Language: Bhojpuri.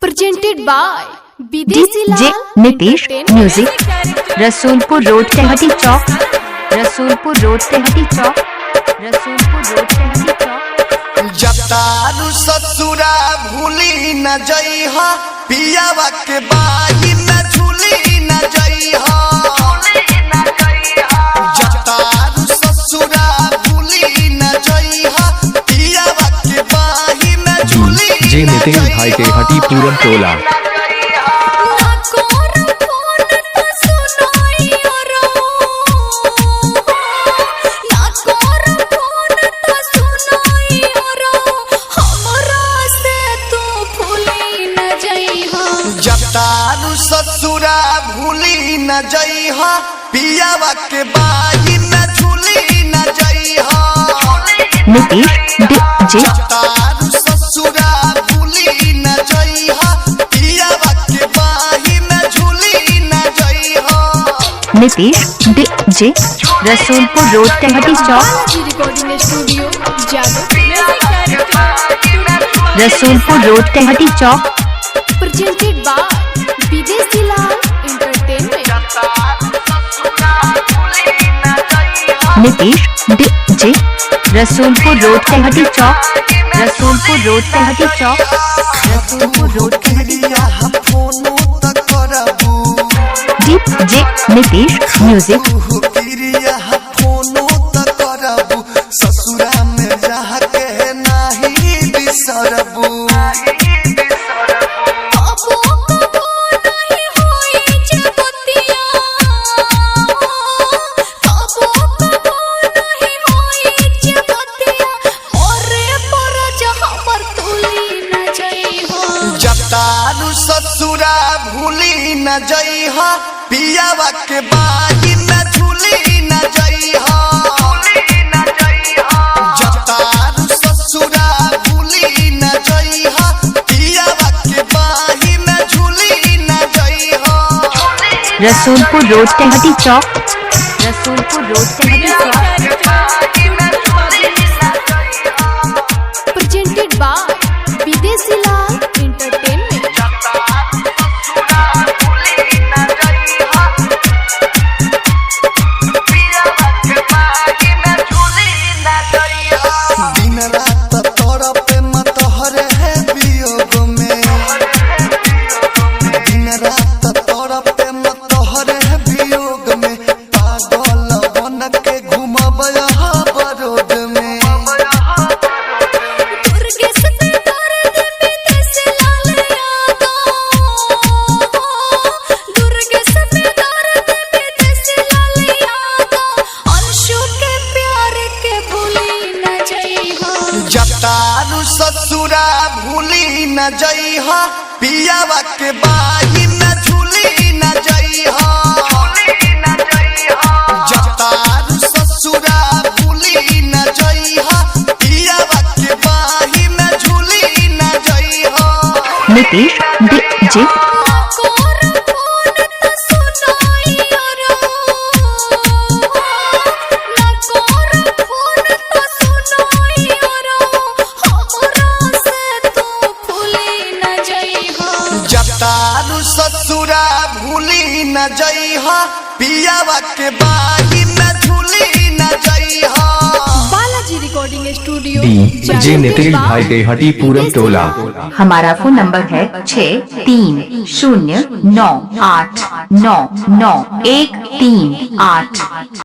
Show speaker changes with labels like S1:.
S1: presented by Videshi
S2: DJ Nitish music Rasulpur road Tehti चौक रसूलपुर रोड तेहटी चौक रसूलपुर रोड तेहटी चौक।
S3: जतारू ससुरा भूली न जइहा पियावा के बाही न झूली न जइहा जतारू ससुरा भूली न जइहा पियावा के बाही न झूली
S4: जे नितिन भाई के हटी पूरन टोला
S3: जतारू ससुरा भूली न जइहा पियावा के बाही न झूली न जइहा
S2: नीतीश डीजे
S3: जतारू ससुरा भूली न जइहा पियावा के बाही न झूली न जइहा
S2: नीतीश डीजे रसूलपुर रोड तेहटी चौक
S1: recording studio
S2: Rasulpur road Tehti चौक।
S1: presented by Videshi entertainment.
S2: Nitish DJ Rasulpur road Tehti चौक रसूलपुर रोड तेहटी चौक रसूलपुर रोड तेहटी चौक।
S3: फोनो तक करबू
S2: डीजे नीतीश म्यूजिक
S3: फोनो तक करबू ससुरा में जाके नाही बिसरबू जतारू ससुरा भूली न जइहा पियावा के बाही न झूली न जइहा जतारू ससुरा भूली न जइहा पियावा के बाही न झूली न जइहा
S2: रसूलपुर रोड तेहटी चौक रसूलपुर रोड तेहटी चौक।
S1: presented by Videshi entertainment.
S3: दिन रात तोरा पे मत हरे है वियोग में दिन रात तोरा पे मत हरे है वियोग में पागल बन के घूमब यहाँ बरोड में जतारू ससुरा भूली न जइहा पियावा के बाही न झूली न जइहा जतारू ससुरा भूली न जइहा पियावा के बाही न झूली न जइहा
S2: नीतीश डीजे
S3: जतारू ससुरा भूली न जइहा पियावा के बाही न झूली न जइहा
S1: बालाजी रिकॉर्डिंग स्टूडियो
S4: जे नितिन भाई के हटी पूरन टोला।
S2: हमारा फोन नंबर है 6309899138।